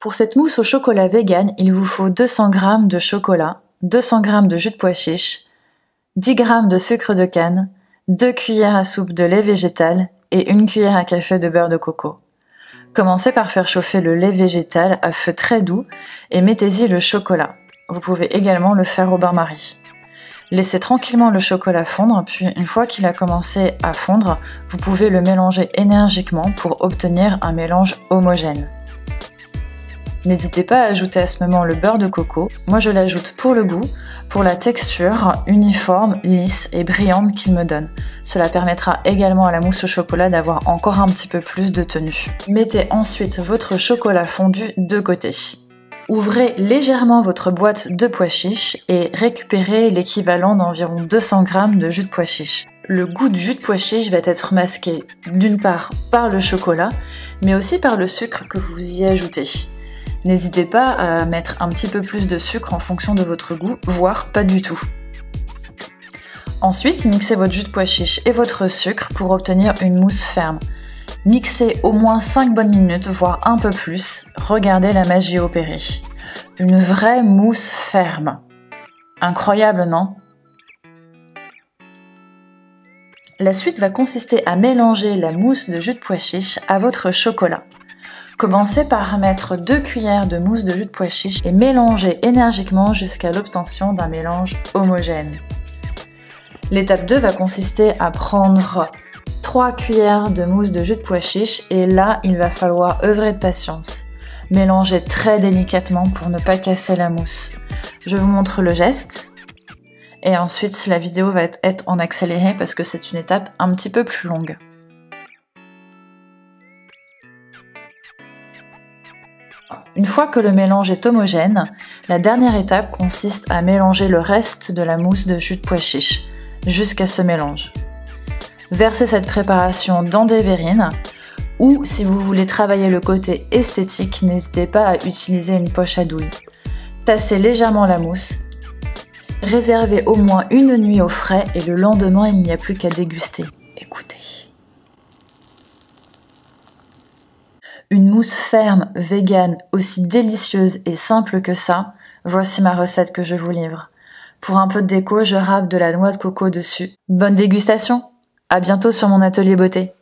Pour cette mousse au chocolat vegan, il vous faut 200 g de chocolat, 200 g de jus de pois chiche, 10 g de sucre de canne, 2 cuillères à soupe de lait végétal et 1 cuillère à café de beurre de coco. Commencez par faire chauffer le lait végétal à feu très doux et mettez-y le chocolat. Vous pouvez également le faire au bain-marie. Laissez tranquillement le chocolat fondre, puis une fois qu'il a commencé à fondre, vous pouvez le mélanger énergiquement pour obtenir un mélange homogène. N'hésitez pas à ajouter à ce moment le beurre de coco. Moi je l'ajoute pour le goût, pour la texture uniforme, lisse et brillante qu'il me donne. Cela permettra également à la mousse au chocolat d'avoir encore un petit peu plus de tenue. Mettez ensuite votre chocolat fondu de côté. Ouvrez légèrement votre boîte de pois chiches et récupérez l'équivalent d'environ 200 g de jus de pois chiche. Le goût du jus de pois chiche va être masqué d'une part par le chocolat, mais aussi par le sucre que vous y ajoutez. N'hésitez pas à mettre un petit peu plus de sucre en fonction de votre goût, voire pas du tout. Ensuite, mixez votre jus de pois chiche et votre sucre pour obtenir une mousse ferme. Mixez au moins 5 bonnes minutes, voire un peu plus. Regardez la magie opérer. Une vraie mousse ferme. Incroyable, non? La suite va consister à mélanger la mousse de jus de pois chiche à votre chocolat. Commencez par mettre 2 cuillères de mousse de jus de pois chiche et mélangez énergiquement jusqu'à l'obtention d'un mélange homogène. L'étape 2 va consister à prendre 3 cuillères de mousse de jus de pois chiche et là, il va falloir œuvrer de patience. Mélangez très délicatement pour ne pas casser la mousse. Je vous montre le geste et ensuite la vidéo va être en accéléré parce que c'est une étape un petit peu plus longue. Une fois que le mélange est homogène, la dernière étape consiste à mélanger le reste de la mousse de jus de pois chiche jusqu'à ce mélange. Versez cette préparation dans des verrines ou si vous voulez travailler le côté esthétique, n'hésitez pas à utiliser une poche à douille. Tassez légèrement la mousse. Réservez au moins une nuit au frais et le lendemain, il n'y a plus qu'à déguster. Écoutez. Une mousse ferme, végane, aussi délicieuse et simple que ça, voici ma recette que je vous livre. Pour un peu de déco, je râpe de la noix de coco dessus. Bonne dégustation! À bientôt sur mon atelier beauté.